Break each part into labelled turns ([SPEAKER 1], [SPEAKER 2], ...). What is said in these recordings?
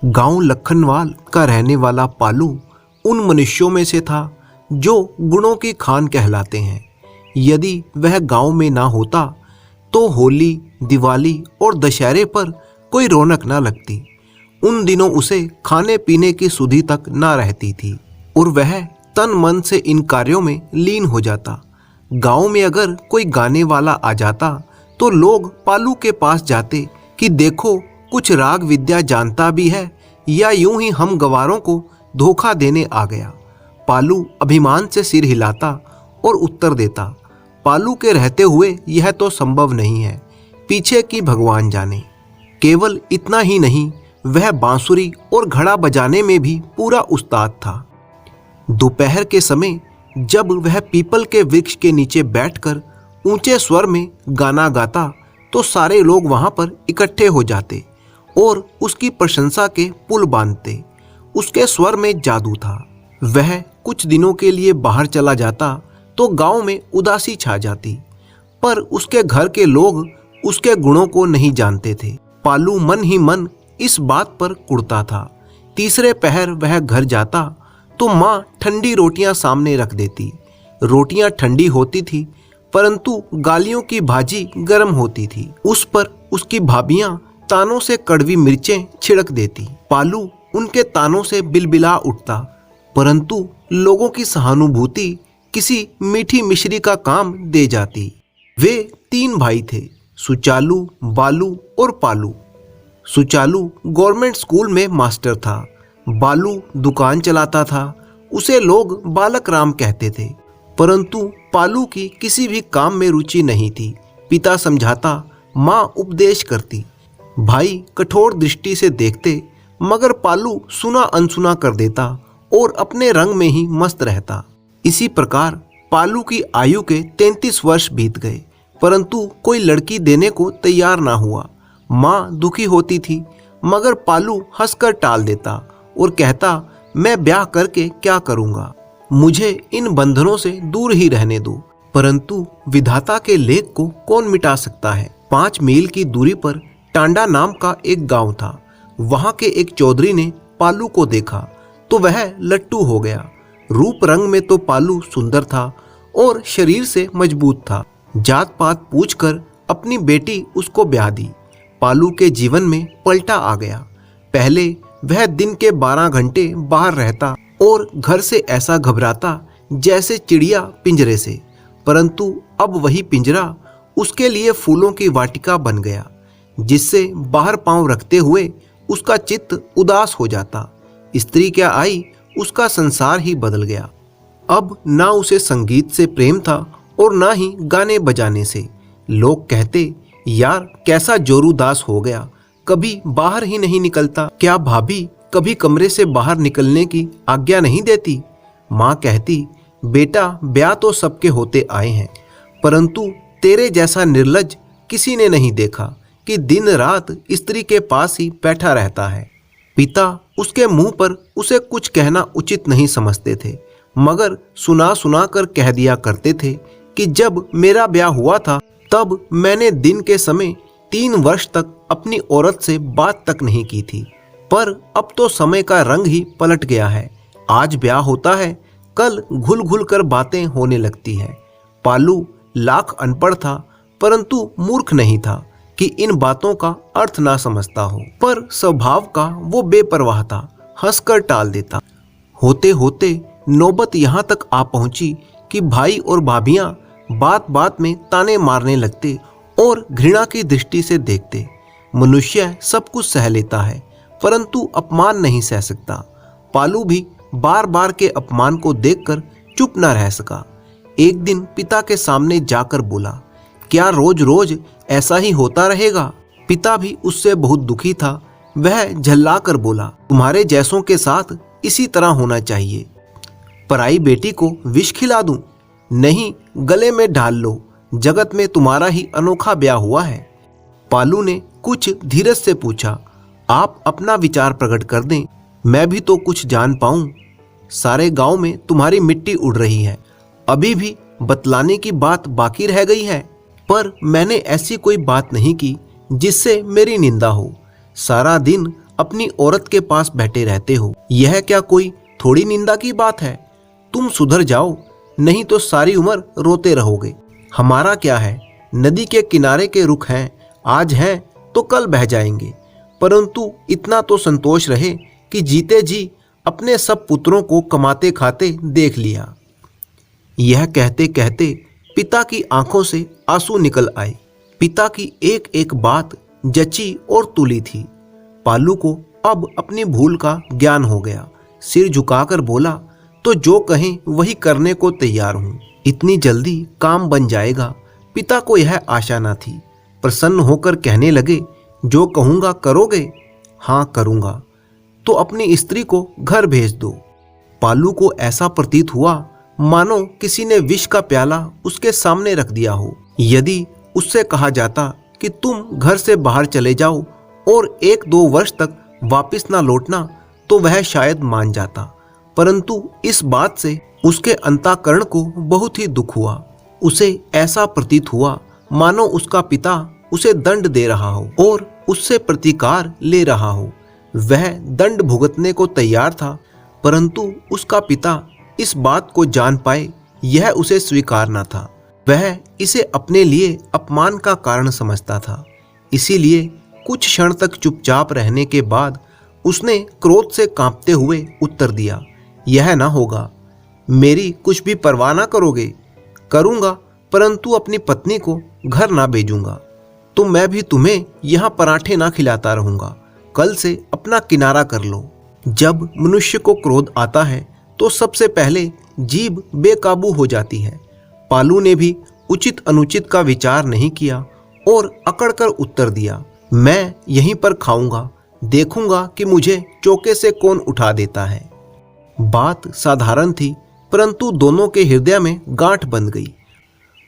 [SPEAKER 1] गांव लखनवाल का रहने वाला पालू उन मनुष्यों में से था जो गुणों की खान कहलाते हैं। यदि वह गांव में ना होता तो होली, दिवाली और दशहरे पर कोई रौनक ना लगती। उन दिनों उसे खाने पीने की सुधि तक ना रहती थी और वह तन मन से इन कार्यों में लीन हो जाता। गांव में अगर कोई गाने वाला आ जाता तो लोग पालू के पास जाते कि देखो कुछ राग विद्या जानता भी है या यूं ही हम गवारों को धोखा देने आ गया। पालू अभिमान से सिर हिलाता और उत्तर देता, पालू के रहते हुए यह तो संभव नहीं है, पीछे की भगवान जाने। केवल इतना ही नहीं, वह बांसुरी और घड़ा बजाने में भी पूरा उस्ताद था। दोपहर के समय जब वह पीपल के वृक्ष के नीचे बैठकर ऊंचे स्वर में गाना गाता तो सारे लोग वहां पर इकट्ठे हो जाते और उसकी प्रशंसा के पुल बांधते। उसके स्वर में जादू था। वह कुछ दिनों के लिए बाहर चला जाता तो गांव में उदासी छा जाती, पर उसके घर के लोग उसके गुणों को नहीं जानते थे। पालू मन ही मन इस बात पर कुढ़ता था। तीसरे पहर वह घर जाता तो माँ ठंडी रोटियां सामने रख देती। रोटियां ठंडी होती थी परंतु गालियों की भाजी गर्म होती थी। उस पर उसकी भाभियां तानों से कड़वी मिर्चें छिड़क देती। पालू उनके तानों से बिलबिला उठता, परंतु लोगों की सहानुभूति किसी मीठी मिश्री का काम दे जाती। वे 3 भाई थे, सुचालू, बालू और पालू। सुचालू गवर्नमेंट स्कूल में मास्टर था। बालू दुकान चलाता था। उसे लोग बालक राम कहते थे, परंतु पालू की किसी भी काम में रुचि नहीं थी। पिता समझाता, माँ उपदेश करती, भाई कठोर दृष्टि से देखते, मगर पालू सुना अनसुना कर देता और अपने रंग में ही मस्त रहता। इसी प्रकार पालू की आयु के 33 वर्ष बीत गए, परंतु कोई लड़की देने को तैयार ना हुआ। माँ दुखी होती थी, मगर पालू हंसकर टाल देता और कहता, मैं ब्याह करके क्या करूँगा, मुझे इन बंधनों से दूर ही रहने दो। परंतु विधाता के लेख को कौन मिटा सकता है। 5 मील की दूरी पर टांडा नाम का एक गांव था। वहां के एक चौधरी ने पालू को देखा तो वह लट्टू हो गया। रूप रंग में तो पालू सुंदर था और शरीर से मजबूत था। जात पात पूछकर अपनी बेटी उसको ब्याह दी। पालू के जीवन में पलटा आ गया। पहले वह दिन के 12 घंटे बाहर रहता और घर से ऐसा घबराता जैसे चिड़िया पिंजरे से, परंतु अब वही पिंजरा उसके लिए फूलों की वाटिका बन गया, जिससे बाहर पांव रखते हुए उसका चित्त उदास हो जाता। स्त्री क्या आई, उसका संसार ही बदल गया। अब ना उसे संगीत से प्रेम था और ना ही गाने बजाने से। लोग कहते, यार कैसा जोरूदास हो गया, कभी बाहर ही नहीं निकलता। क्या भाभी कभी कमरे से बाहर निकलने की आज्ञा नहीं देती? माँ कहती, बेटा ब्याह तो सबके होते आए हैं, परंतु तेरे जैसा निर्लज्ज किसी ने नहीं देखा कि दिन रात स्त्री के पास ही बैठा रहता है। पिता उसके मुंह पर उसे कुछ कहना उचित नहीं समझते थे, मगर सुना सुना कर कह दिया करते थे कि जब मेरा ब्याह हुआ था तब मैंने दिन के समय 3 वर्ष तक अपनी औरत से बात तक नहीं की थी, पर अब तो समय का रंग ही पलट गया है। आज ब्याह होता है, कल घुल घुल कर बातें होने लगती है। पालू लाख अनपढ़ था, परंतु मूर्ख नहीं था कि इन बातों का अर्थ ना समझता हो, पर स्वभाव का वो बेपरवाह था, हंसकर टाल देता। होते होते नौबत यहाँ तक आ पहुंची कि भाई और भाभियां बात बात में ताने मारने लगते और घृणा की दृष्टि से देखते। मनुष्य सब कुछ सह लेता है, परंतु अपमान नहीं सह सकता। पालू भी बार बार के अपमान को देखकर चुप न रह सका। एक दिन पिता के सामने जाकर बोला, क्या रोज रोज ऐसा ही होता रहेगा? पिता भी उससे बहुत दुखी था। वह झल्ला कर बोला, तुम्हारे जैसों के साथ इसी तरह होना चाहिए। पराई बेटी को विष खिला दूं? नहीं, गले में ढाल लो, जगत में तुम्हारा ही अनोखा ब्याह हुआ है। पालू ने कुछ धीरज से पूछा, आप अपना विचार प्रकट कर दें, मैं भी तो कुछ जान पाऊं। सारे गांव में तुम्हारी मिट्टी उड़ रही है, अभी भी बतलाने की बात बाकी रह गई है, पर मैंने ऐसी कोई बात नहीं की जिससे मेरी निंदा हो। सारा दिन अपनी औरत के पास बैठे रहते हो। यह क्या कोई थोड़ी निंदा की बात है? तुम सुधर जाओ, नहीं तो सारी उम्र रोते रहोगे। हमारा क्या है, नदी के किनारे के रुख हैं, आज हैं तो कल बह जाएंगे, परंतु इतना तो संतोष रहे कि जीते जी अपने सब पुत्रों को कमाते खाते देख लिया। यह कहते कहते पिता की आंखों से आंसू निकल आए। पिता की एक एक बात जची और तुली थी। पालू को अब अपनी भूल का ज्ञान हो गया। सिर झुकाकर बोला, तो जो कहें वही करने को तैयार हूँ। इतनी जल्दी काम बन जाएगा, पिता को यह आशा न थी। प्रसन्न होकर कहने लगे, जो कहूँगा करोगे? हाँ करूँगा। तो अपनी स्त्री को घर भेज दो। पालू को ऐसा प्रतीत हुआ मानो किसी ने विष का प्याला उसके सामने रख दिया हो। यदि उससे कहा जाता कि तुम घर से बाहर चले जाओ और 1-2 वर्ष तक वापस ना लौटना, तो वह शायद मान जाता, परंतु इस बात से उसके अंतःकरण को बहुत ही दुख हुआ। उसे ऐसा प्रतीत हुआ मानो उसका पिता उसे दंड दे रहा हो और उससे प्रतिकार ले रहा हो। वह दंड भुगतने को तैयार था, परंतु उसका पिता इस बात को जान पाए यह उसे स्वीकार न था। वह इसे अपने लिए अपमान का कारण समझता था। इसीलिए कुछ क्षण तक चुपचाप रहने के बाद उसने क्रोध से कांपते हुए उत्तर दिया, यह ना होगा। मेरी कुछ भी परवाह ना करोगे? करूँगा, परंतु अपनी पत्नी को घर ना भेजूंगा। तो मैं भी तुम्हें यहाँ पराठे ना खिलाता रहूँगा। कल से अपना किनारा कर लो। जब मनुष्य को क्रोध आता है तो सबसे पहले जीभ बेकाबू हो जाती है। पालू ने भी उचित अनुचित का विचार नहीं किया और अकड़कर उत्तर दिया, मैं यहीं पर खाऊंगा, देखूंगा कि मुझे चौके से कौन उठा देता है। बात साधारण थी, परंतु दोनों के हृदय में गांठ बंध गई।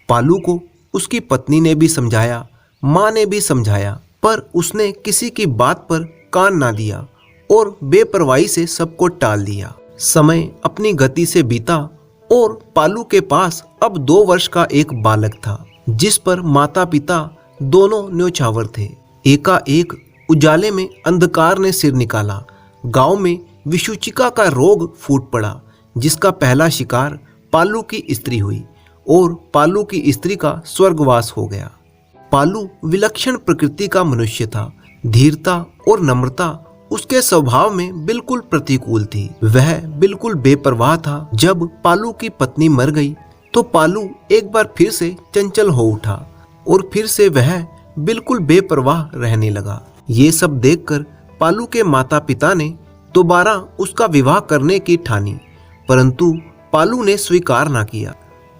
[SPEAKER 1] पालू को उसकी पत्नी ने भी समझाया, माँ ने भी समझाया, पर उसने किसी की बात पर कान ना दिया और बेपरवाही से सबको टाल दिया। समय अपनी गति से बीता और पालू के पास अब 2 वर्ष का एक बालक था, जिस पर माता पिता दोनों न्योछावर थे। एकाएक उजाले में अंधकार ने सिर निकाला। गांव में विषुचिका का रोग फूट पड़ा, जिसका पहला शिकार पालू की स्त्री हुई और पालू की स्त्री का स्वर्गवास हो गया। पालू विलक्षण प्रकृति का मनुष्य था। धीरता और नम्रता उसके स्वभाव में बिल्कुल प्रतिकूल थी। वह बिल्कुल बेपरवाह था। जब पालू की पत्नी मर गई तो पालू एक बार फिर से चंचल हो उठा और फिर से वह बिल्कुल बेपरवाह रहने लगा। ये सब देखकर पालू के माता पिता ने दोबारा उसका विवाह करने की ठानी, परंतु पालू ने स्वीकार ना किया।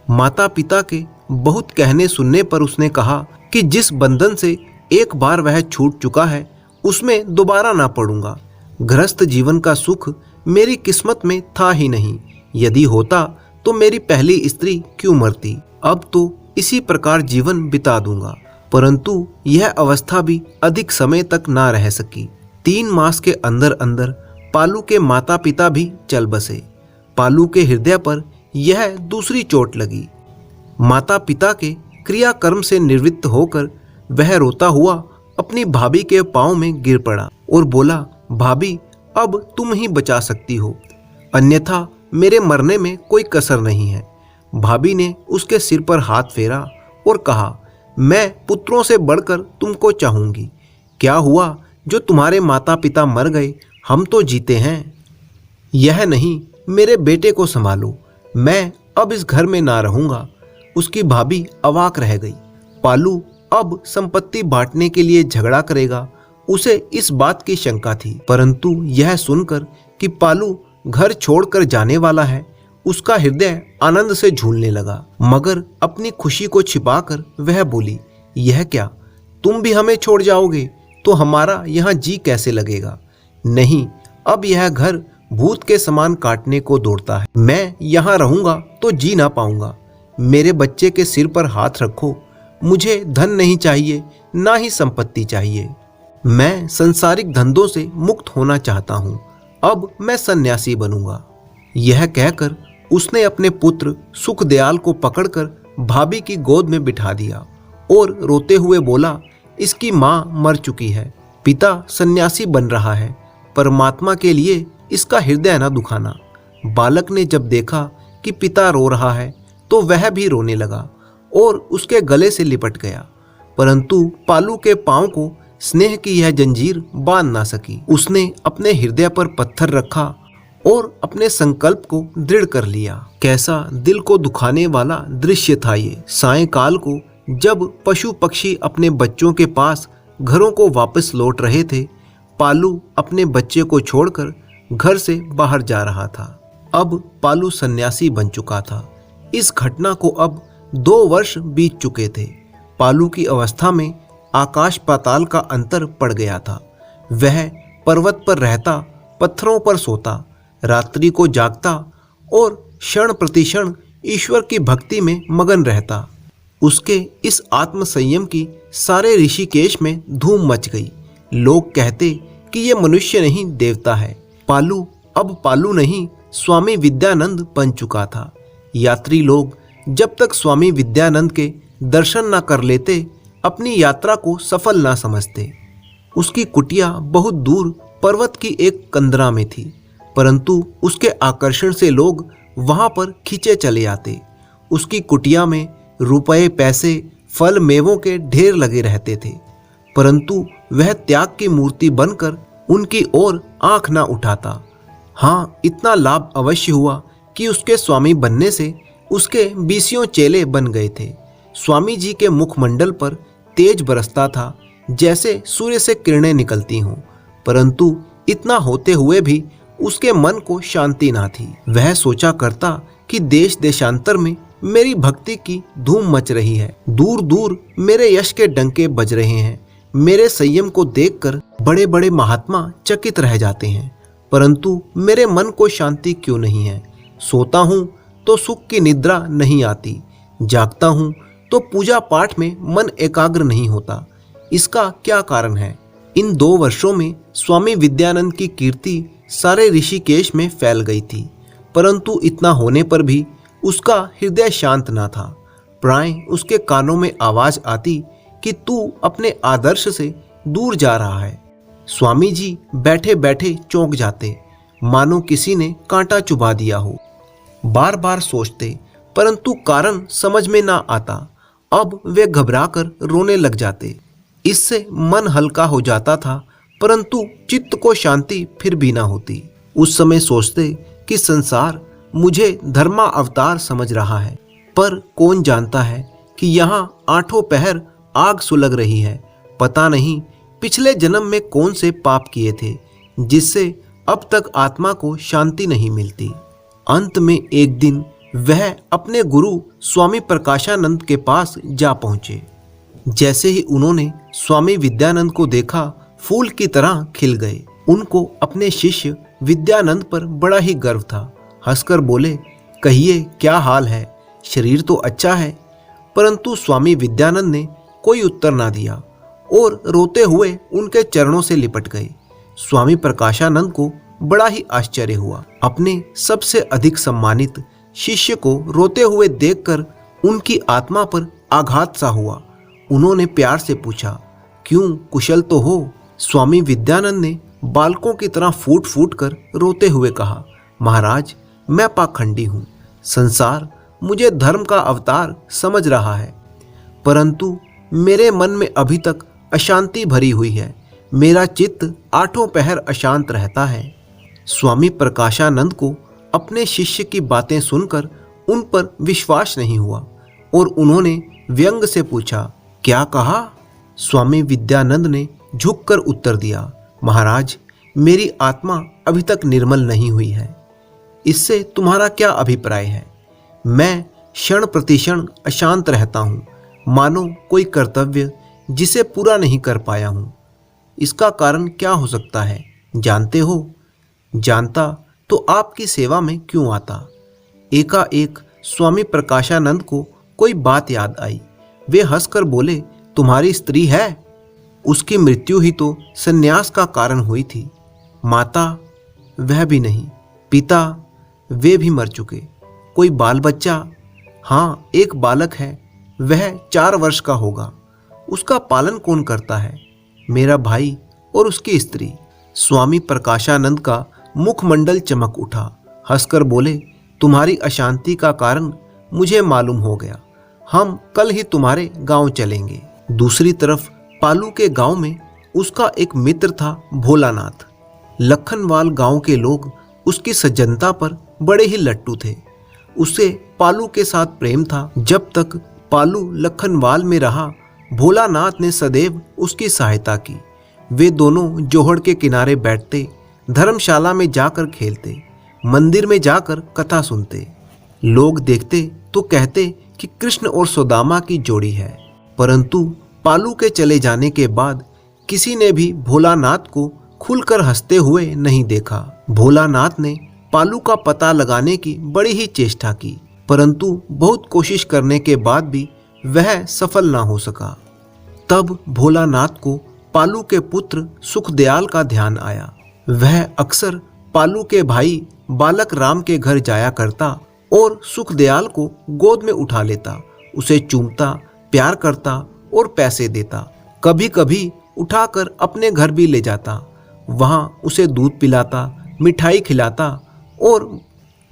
[SPEAKER 1] माता पिता के बहुत कहने सुनने पर उसने कहा कि जिस बंधन से एक बार वह छूट चुका है उसमें दोबारा ना पड़ूंगा। गृहस्थ जीवन का सुख मेरी किस्मत में था ही नहीं। यदि होता तो मेरी पहली स्त्री क्यों मरती। अब तो इसी प्रकार जीवन बिता दूंगा। परंतु यह अवस्था भी अधिक समय तक ना रह सकी। 3 मास के अंदर अंदर पालू के माता पिता भी चल बसे। पालू के हृदय पर यह दूसरी चोट लगी। माता पिता के क्रियाकर्म से निवृत्त होकर वह रोता हुआ अपनी भाभी के पांव में गिर पड़ा और बोला, भाभी अब तुम ही बचा सकती हो, अन्यथा मेरे मरने में कोई कसर नहीं है। भाभी ने उसके सिर पर हाथ फेरा और कहा, मैं पुत्रों से बढ़कर तुमको चाहूंगी। क्या हुआ जो तुम्हारे माता पिता मर गए, हम तो जीते हैं। यह नहीं, मेरे बेटे को संभालो, मैं अब इस घर में ना रहूंगा। उसकी भाभी अवाक रह गई। पालू अब संपत्ति बांटने के लिए झगड़ा करेगा, उसे इस बात की शंका थी। परंतु यह सुनकर कि पालू घर छोड़कर जाने वाला है, उसका हृदय आनंद से झूलने लगा। मगर अपनी खुशी को छिपाकर वह बोली, यह क्या, तुम भी हमें छोड़ जाओगे तो हमारा यहाँ जी कैसे लगेगा। नहीं, अब यह घर भूत के समान काटने को दौड़ता है। मैं यहाँ रहूंगा तो जी ना पाऊंगा। मेरे बच्चे के सिर पर हाथ रखो। मुझे धन नहीं चाहिए, ना ही संपत्ति चाहिए। मैं संसारिक धंधों से मुक्त होना चाहता हूँ। अब मैं सन्यासी बनूंगा। यह कहकर उसने अपने पुत्र सुखदयाल को पकड़कर भाभी की गोद में बिठा दिया और रोते हुए बोला, इसकी माँ मर चुकी है, पिता सन्यासी बन रहा है, परमात्मा के लिए इसका हृदय न दुखाना। बालक ने जब देखा कि पिता रो रहा है तो वह भी रोने लगा और उसके गले से लिपट गया, परंतु पालू के पांव को स्नेह की यह जंजीर बांध ना सकी। उसने अपने हृदय पर पत्थर रखा और अपने संकल्प को दृढ़ कर लिया। कैसा दिल को दुखाने वाला दृश्य था ये। सायंकाल को जब पशु पक्षी अपने बच्चों के पास घरों को वापस लौट रहे थे, पालू अपने बच्चे को छोड़कर घर से बाहर जा रहा था। अब पालू सन्यासी बन चुका था। इस घटना को अब 2 वर्ष बीत चुके थे। पालू की अवस्था में आकाश पाताल का अंतर पड़ गया था। वह पर्वत पर रहता, पत्थरों पर सोता, रात्रि को जागता और क्षण प्रतिक्षण ईश्वर की भक्ति में मगन रहता। उसके इस आत्म संयम की सारे ऋषिकेश में धूम मच गई। लोग कहते कि ये मनुष्य नहीं देवता है। पालू अब पालू नहीं, स्वामी विद्यानंद बन चुका था। यात्री लोग जब तक स्वामी विद्यानंद के दर्शन न कर लेते अपनी यात्रा को सफल ना समझते। उसकी कुटिया बहुत दूर पर्वत की एक कंदरा में थी, परंतु उसके आकर्षण से लोग वहां पर खींचे चले आते। उसकी कुटिया में रुपए, पैसे, फल, मेवों के ढेर लगे रहते थे, परंतु वह त्याग की मूर्ति बनकर उनकी ओर आंख ना उठाता। हाँ, इतना लाभ अवश्य हुआ कि उसके स्वामी बनने से उसके 20 चेले बन गए थे। स्वामी जी के मुखमंडल पर तेज बरसता था, जैसे सूर्य से किरणें निकलती हों, परंतु इतना होते हुए भी उसके मन को शांति ना थी। वह सोचा करता कि देश देशांतर में मेरी भक्ति की धूम मच रही है, दूर दूर मेरे यश के डंके बज रहे हैं। मेरे संयम को देखकर बड़े बड़े महात्मा चकित रह जाते हैं, परंतु मेरे मन को शांति क्यों नहीं है। सोता हूँ तो सुख की निद्रा नहीं आती, जागता हूँ तो पूजा पाठ में मन एकाग्र नहीं होता। इसका क्या कारण है? इन 2 वर्षों में स्वामी विद्यानंद की कीर्ति सारे ऋषिकेश में फैल गई थी, परंतु इतना होने पर भी उसका हृदय शांत ना था। प्राय उसके कानों में आवाज आती कि तू अपने आदर्श से दूर जा रहा है। स्वामी जी बैठे बैठे चौंक जाते, मानो किसी ने कांटा चुभा दिया हो। बार बार सोचते, परंतु कारण समझ में ना आता। अब वे घबराकर रोने लग जाते। इससे मन हल्का हो जाता था, परंतु चित्त को शांति फिर भी ना होती। उस समय सोचते कि संसार मुझे धर्मा अवतार समझ रहा है, पर कौन जानता है कि यहाँ 8 पहर आग सुलग रही है। पता नहीं पिछले जन्म में कौन से पाप किए थे, जिससे अब तक आत्मा को शांति नहीं मिलती। अंत में एक दिन वह अपने गुरु स्वामी प्रकाशानंद के पास जा पहुंचे। जैसे ही उन्होंने स्वामी विद्यानंद को देखा, फूल की तरह खिल गए। उनको अपने शिष्य विद्यानंद पर बड़ा ही गर्व था। हंसकर बोले, कहिए क्या हाल है? शरीर तो अच्छा है। परंतु स्वामी विद्यानंद ने कोई उत्तर ना दिया और रोते हुए उनके चरणों से लिपट गए। स्वामी प्रकाशानंद को बड़ा ही आश्चर्य हुआ। अपने सबसे अधिक सम्मानित शिष्य को रोते हुए देखकर उनकी आत्मा पर आघात सा हुआ। उन्होंने प्यार से पूछा, क्यों, कुशल तो हो? स्वामी विद्यानंद ने बालकों की तरह फूट फूट कर रोते हुए कहा, महाराज, मैं पाखंडी हूँ। संसार मुझे धर्म का अवतार समझ रहा है, परंतु मेरे मन में अभी तक अशांति भरी हुई है। मेरा चित्त 8 पहर अशांत रहता है। स्वामी प्रकाशानंद को अपने शिष्य की बातें सुनकर उन पर विश्वास नहीं हुआ और उन्होंने व्यंग से पूछा, क्या कहा? स्वामी विद्यानंद ने झुककर उत्तर दिया, महाराज, मेरी आत्मा अभी तक निर्मल नहीं हुई है। इससे तुम्हारा क्या अभिप्राय है? मैं क्षण प्रतिक्षण अशांत रहता हूँ, मानो कोई कर्तव्य जिसे पूरा नहीं कर पाया हूँ। इसका कारण क्या हो सकता है, जानते हो? जानता तो आपकी सेवा में क्यों आता? एकाएक स्वामी प्रकाशानंद को कोई बात याद आई। वे हंसकर बोले, तुम्हारी स्त्री है? उसकी मृत्यु ही तो संन्यास का कारण हुई थी। माता? वह भी नहीं। पिता? वे भी मर चुके। कोई बाल बच्चा? हाँ, एक बालक है, वह 4 वर्ष का होगा। उसका पालन कौन करता है? मेरा भाई और उसकी स्त्री। स्वामी प्रकाशानंद का मुखमंडल चमक उठा। हंसकर बोले, तुम्हारी अशांति का कारण मुझे मालूम हो गया। हम कल ही तुम्हारे गांव चलेंगे। दूसरी तरफ पालू के गांव में उसका एक मित्र था, भोलानाथ। लखनवाल गांव के लोग उसकी सज्जनता पर बड़े ही लट्टू थे। उसे पालू के साथ प्रेम था। जब तक पालू लखनवाल में रहा, भोलानाथ ने सदैव उसकी सहायता की। वे दोनों जोहड़ के किनारे बैठते, धर्मशाला में जाकर खेलते, मंदिर में जाकर कथा सुनते। लोग देखते तो कहते कि कृष्ण और सुदामा की जोड़ी है। परंतु पालू के चले जाने के बाद किसी ने भी भोलानाथ को खुलकर हंसते हुए नहीं देखा। भोलानाथ ने पालू का पता लगाने की बड़ी ही चेष्टा की, परंतु बहुत कोशिश करने के बाद भी वह सफल ना हो सका। तब भोलानाथ को पालू के पुत्र सुखदयाल का ध्यान आया। वह अक्सर पालू के भाई बालक राम के घर जाया करता और सुखदयाल को गोद में उठा लेता, उसे चूमता, प्यार करता और पैसे देता। कभी कभी उठाकर अपने घर भी ले जाता। वहां उसे दूध पिलाता, मिठाई खिलाता और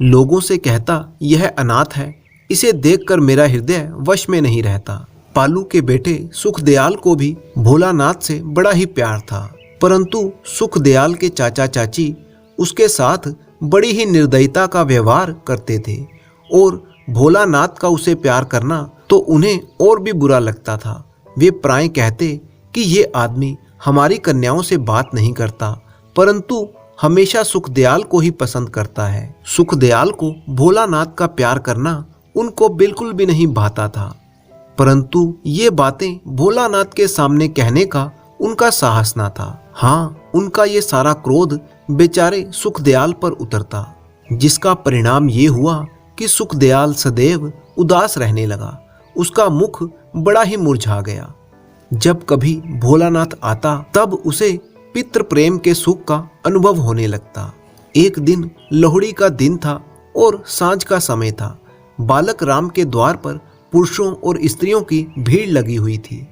[SPEAKER 1] लोगों से कहता, यह अनाथ है, इसे देखकर मेरा हृदय वश में नहीं रहता। पालू के बेटे सुखदयाल को भी भोलानाथ से बड़ा ही प्यार था, परंतु सुखदयाल के चाचा चाची उसके साथ बड़ी ही निर्दयता का व्यवहार करते थे और भोलानाथ का उसे प्यार करना तो उन्हें और भी बुरा लगता था। वे प्राय कहते कि ये आदमी हमारी कन्याओं से बात नहीं करता, परंतु हमेशा सुखदयाल को ही पसंद करता है। सुखदयाल को भोलानाथ का प्यार करना उनको बिल्कुल भी नहीं भाता था, परंतु ये बातें भोलानाथ के सामने कहने का उनका साहस ना था। हाँ, उनका ये सारा क्रोध बेचारे सुखदयाल पर उतरता, जिसका परिणाम ये हुआ कि सुखदयाल सदैव उदास रहने लगा। उसका मुख बड़ा ही मुरझा गया। जब कभी भोलानाथ आता तब उसे पितृ प्रेम के सुख का अनुभव होने लगता। एक दिन लोहड़ी का दिन था और सांझ का समय था। बालक राम के द्वार पर पुरुषों और स्त्रियों की भीड़ लगी हुई थी।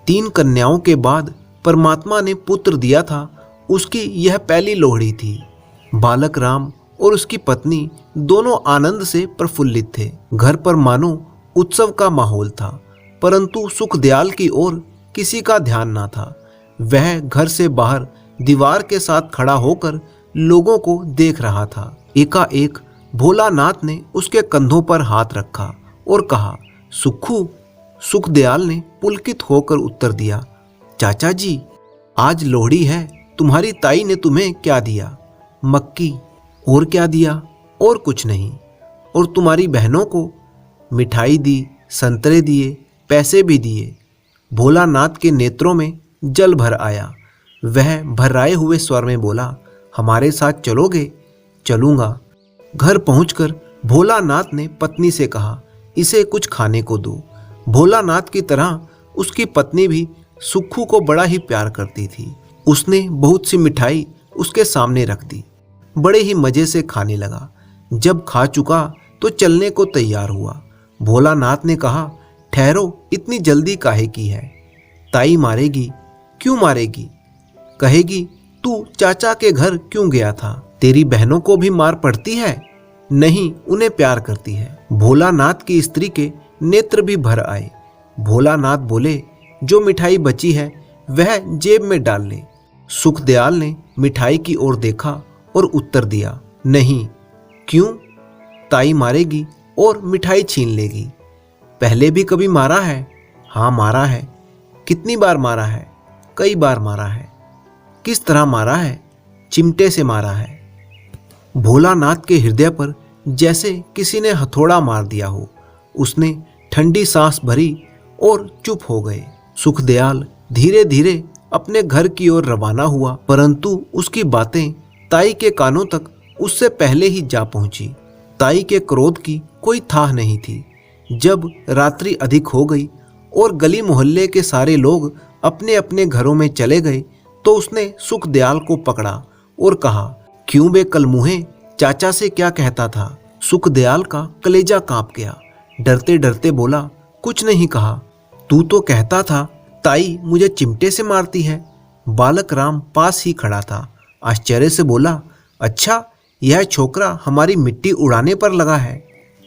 [SPEAKER 1] 3 कन्याओं के बाद परमात्मा ने पुत्र दिया था, उसकी यह पहली लोहड़ी थी। बालक राम और उसकी पत्नी दोनों आनंद से प्रफुल्लित थे। घर पर मानो उत्सव का माहौल था, परंतु सुखदयाल की ओर किसी का ध्यान ना था। वह घर से बाहर दीवार के साथ खड़ा होकर लोगों को देख रहा था। एकाएक भोलानाथ ने उसके कंधों पर हाथ रखा और कहा, सुखू। सुखदयाल ने पुलकित होकर उत्तर दिया, चाचा जी, आज लोहड़ी है, तुम्हारी ताई ने तुम्हें क्या दिया? मक्की। और क्या दिया? और कुछ नहीं। और तुम्हारी बहनों को? मिठाई दी, संतरे दिए, पैसे भी दिए। भोलानाथ के नेत्रों में जल भर आया। वह भर्राए हुए स्वर में बोला, हमारे साथ चलोगे? चलूंगा। घर पहुंचकर भोलानाथ ने पत्नी से कहा, इसे कुछ खाने को दो। भोलानाथ की तरह उसकी पत्नी भी सुक्खू को बड़ा ही प्यार करती थी। उसने बहुत सी मिठाई उसके सामने रख दी। बड़े ही मजे से खाने लगा। जब खा चुका तो चलने को तैयार हुआ। भोलानाथ ने कहा, ठहरो, इतनी जल्दी काहे की है? ताई मारेगी। क्यों मारेगी? कहेगी तू चाचा के घर क्यों गया था? तेरी बहनों को भी मार पड़ती है? नहीं, उन्हें प्यार करती है। भोलानाथ की स्त्री के नेत्र भी भर आए। भोलानाथ बोले, जो मिठाई बची है वह जेब में डाल ले। सुखदयाल ने मिठाई की ओर देखा और उत्तर दिया, नहीं। क्यों? ताई मारेगी और मिठाई छीन लेगी। पहले भी कभी मारा है? हाँ, मारा है। कितनी बार मारा है? कई बार मारा है। किस तरह मारा है? चिमटे से मारा है। भोलानाथ के हृदय पर जैसे किसी ने हथौड़ा मार दिया हो। उसने ठंडी सांस भरी और चुप हो गए। सुखदयाल धीरे धीरे अपने घर की ओर रवाना हुआ, परंतु उसकी बातें ताई के कानों तक उससे पहले ही जा पहुंची। ताई के क्रोध की कोई थाह नहीं थी। जब रात्रि अधिक हो गई और गली मोहल्ले के सारे लोग अपने अपने घरों में चले गए तो उसने सुखदयाल को पकड़ा और कहा, क्यों बे कलमुहे, चाचा से क्या कहता था? सुखदयाल का कलेजा कांप गया। डरते डरते बोला, कुछ नहीं कहा। तू तो कहता था ताई मुझे चिमटे से मारती है। बालक राम पास ही खड़ा था, आश्चर्य से बोला, अच्छा, यह छोकरा हमारी मिट्टी उड़ाने पर लगा है।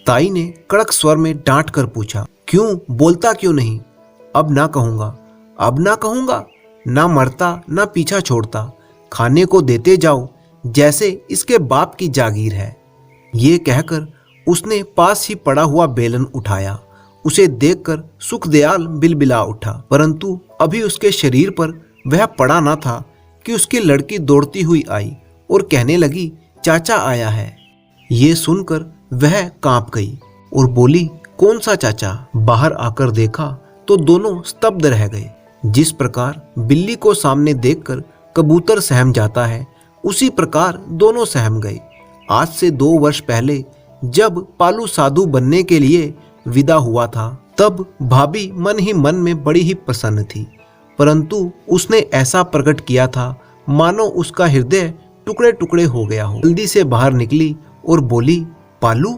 [SPEAKER 1] ताई ने कड़क स्वर में डांट कर पूछा, क्यों, बोलता क्यों नहीं? अब ना कहूँगा, अब ना कहूँगा, ना मरता ना पीछा छोड़ता, खाने को देते जाओ जैसे इसके बाप की जागीर है। ये कहकर उसने पास ही पड़ा हुआ बेलन उठाया। उसे देखकर सुखदयाल बिलबिला उठा, परंतु अभी उसके शरीर पर वह पड़ा न था कि उसकी लड़की दौड़ती हुई आई और कहने लगी, चाचा आया है। ये सुनकर वह कांप गई और बोली, कौन सा चाचा? बाहर आकर देखा तो दोनों स्तब्ध रह गए। जिस प्रकार बिल्ली को सामने देखकर कबूतर सहम जाता है, उसी प्रकार दोनों सहम गए। आज से 2 वर्ष पहले जब पालू साधु बनने के लिए विदा हुआ था, तब भाभी मन ही मन में बड़ी ही प्रसन्न थी, परंतु उसने ऐसा प्रकट किया था मानो उसका हृदय टुकड़े टुकड़े हो गया हो। जल्दी से बाहर निकली और बोली, पालू?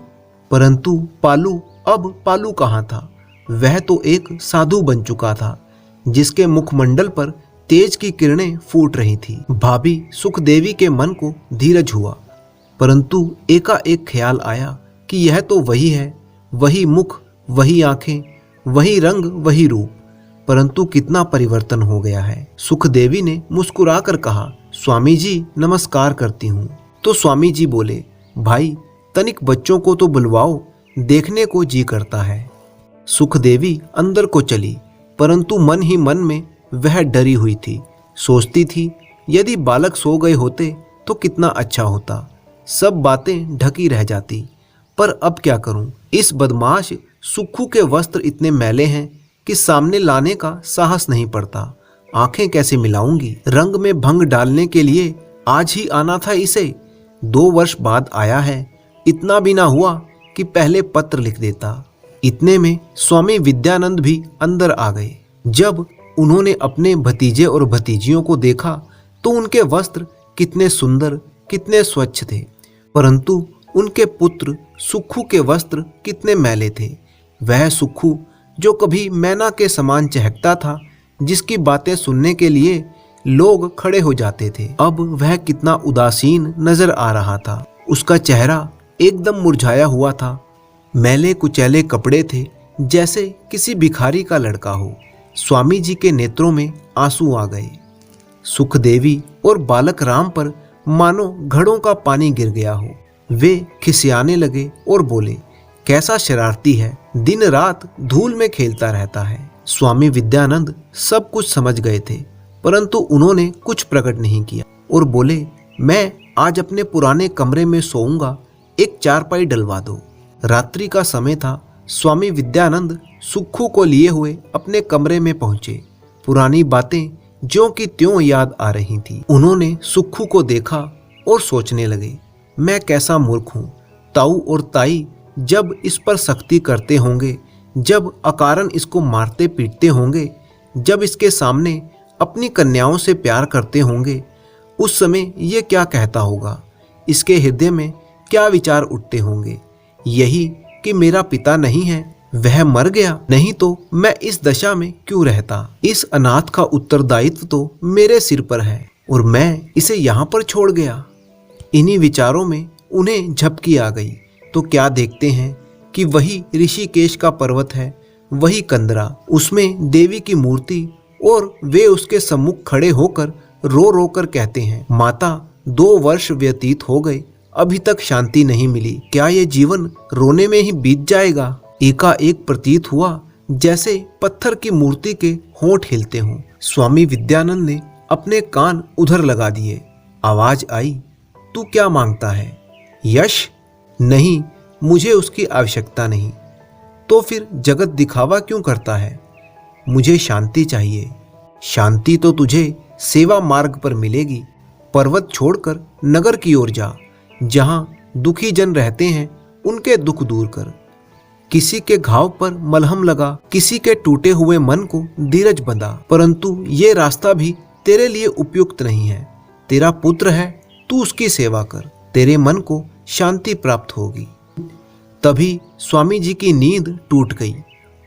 [SPEAKER 1] परंतु पालू अब पालू कहाँ था? वह तो एक साधु बन चुका था, जिसके मुखमंडल पर तेज की किरणें फूट रही थी। भाभी सुखदेवी के मन को धीरज हुआ, परंतु एकाएक ख्याल आया कि यह तो वही है, वही मुख, वही आंखें, वही रंग, वही रूप, परंतु कितना परिवर्तन हो गया है। सुखदेवी ने मुस्कुराकर कहा, स्वामी जी नमस्कार करती हूँ। तो स्वामी जी बोले, भाई तनिक बच्चों को तो बुलवाओ, देखने को जी करता है। सुखदेवी अंदर को चली, परंतु मन ही मन में वह डरी हुई थी। सोचती थी, यदि बालक सो गए होते तो कितना अच्छा होता, सब बातें ढकी रह जाती। पर अब क्या करूं? इस बदमाश सुक्खू के वस्त्र इतने मैले हैं कि सामने लाने का साहस नहीं पड़ता। आंखें कैसे मिलाऊंगी? रंग में भंग डालने के लिए आज ही आना था इसे। 2 वर्ष बाद आया है, इतना भी ना हुआ कि पहले पत्र लिख देता। इतने में स्वामी विद्यानंद भी अंदर आ गए। जब उन्होंने अपने भतीजे और भतीजियों को देखा तो उनके वस्त्र कितने सुंदर, कितने स्वच्छ थे, परंतु उनके पुत्र सुक्खू के वस्त्र कितने मैले थे। वह सुक्खू जो कभी मैना के समान चहकता था, जिसकी बातें सुनने के लिए लोग खड़े हो जाते थे, अब वह कितना उदासीन नजर आ रहा था। उसका चेहरा एकदम मुरझाया हुआ था, मैले कुचैले कपड़े थे, जैसे किसी भिखारी का लड़का हो। स्वामी जी के नेत्रों में आंसू आ गए। सुखदेवी और बालक राम पर मानो घड़ों का पानी गिर गया हो। वे खिसियाने लगे और बोले, कैसा शरारती है, दिन रात धूल में खेलता रहता है। स्वामी विद्यानंद सब कुछ समझ गए थे, परंतु उन्होंने कुछ प्रकट नहीं किया और बोले, मैं आज अपने पुराने कमरे में सोऊंगा, एक चारपाई डलवा दो। रात्रि का समय था। स्वामी विद्यानंद सुक्खू को लिए हुए अपने कमरे में पहुंचे। पुरानी बातें ज्यों की त्यों याद आ रही थी। उन्होंने सुक्खू को देखा और सोचने लगे, मैं कैसा मूर्ख हूँ। ताऊ और ताई जब इस पर सख्ती करते होंगे, जब अकारण इसको मारते पीटते होंगे, जब इसके सामने अपनी कन्याओं से प्यार करते होंगे, उस समय ये क्या कहता होगा? इसके हृदय में क्या विचार उठते होंगे? यही कि मेरा पिता नहीं है, वह मर गया, नहीं तो मैं इस दशा में क्यों रहता? इस अनाथ का उत्तरदायित्व तो मेरे सिर पर है और मैं इसे यहाँ पर छोड़ गया। इन्हीं विचारों में उन्हें झपकी आ गई तो क्या देखते हैं कि वही ऋषिकेश का पर्वत है, वही कंदरा, उसमें देवी की मूर्ति, और वे उसके सम्मुख खड़े होकर रो रो कर कहते हैं, माता 2 वर्ष व्यतीत हो गए, अभी तक शांति नहीं मिली, क्या ये जीवन रोने में ही बीत जाएगा? एकाएक प्रतीत हुआ जैसे पत्थर की मूर्ति के होंठ हिलते हों। स्वामी विद्यानंद ने अपने कान उधर लगा दिए। आवाज आई, तू क्या मांगता है? यश? नहीं, मुझे उसकी आवश्यकता नहीं। तो फिर जगत दिखावा क्यों करता है? मुझे शांति चाहिए। शांति तो तुझे सेवा मार्ग पर मिलेगी। पर्वत छोड़कर नगर की ओर जा, जहां दुखी जन रहते हैं, उनके दुख दूर कर। किसी के घाव पर मलहम लगा, किसी के टूटे हुए मन को धीरज बंधा, परंतु ये रास्ता भी तेरे लिए उपयुक्त नहीं है। तेरा पुत्र है, तू उसकी सेवा कर, तेरे मन को शांति प्राप्त होगी। तभी स्वामी जी की नींद टूट गई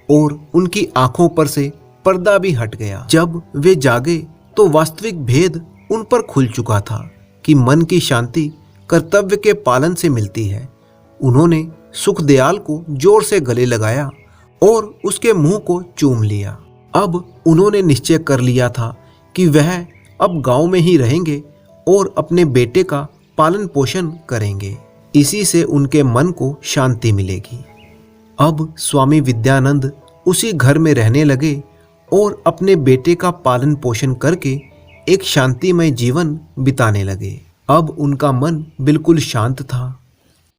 [SPEAKER 1] और उनकी आंखों पर से पर्दा भी हट गया। जब वे जागे तो वास्तविक भेद उन पर खुल चुका था कि मन की शांति कर्तव्य के पालन से मिलती है। उन्होंने सुखदयाल को जोर से गले लगाया और उसके मुंह को चूम लिया। अब उन्होंने निश्चय कर लिया था कि वह अब गांव में ही रहेंगे और अपने बेटे का पालन पोषण करेंगे। इसी से उनके मन को शांति मिलेगी। अब स्वामी विद्यानंद उसी घर में रहने लगे और अपने बेटे का पालन पोषण करके एक शांतिमय जीवन बिताने लगे। अब उनका मन बिल्कुल शांत था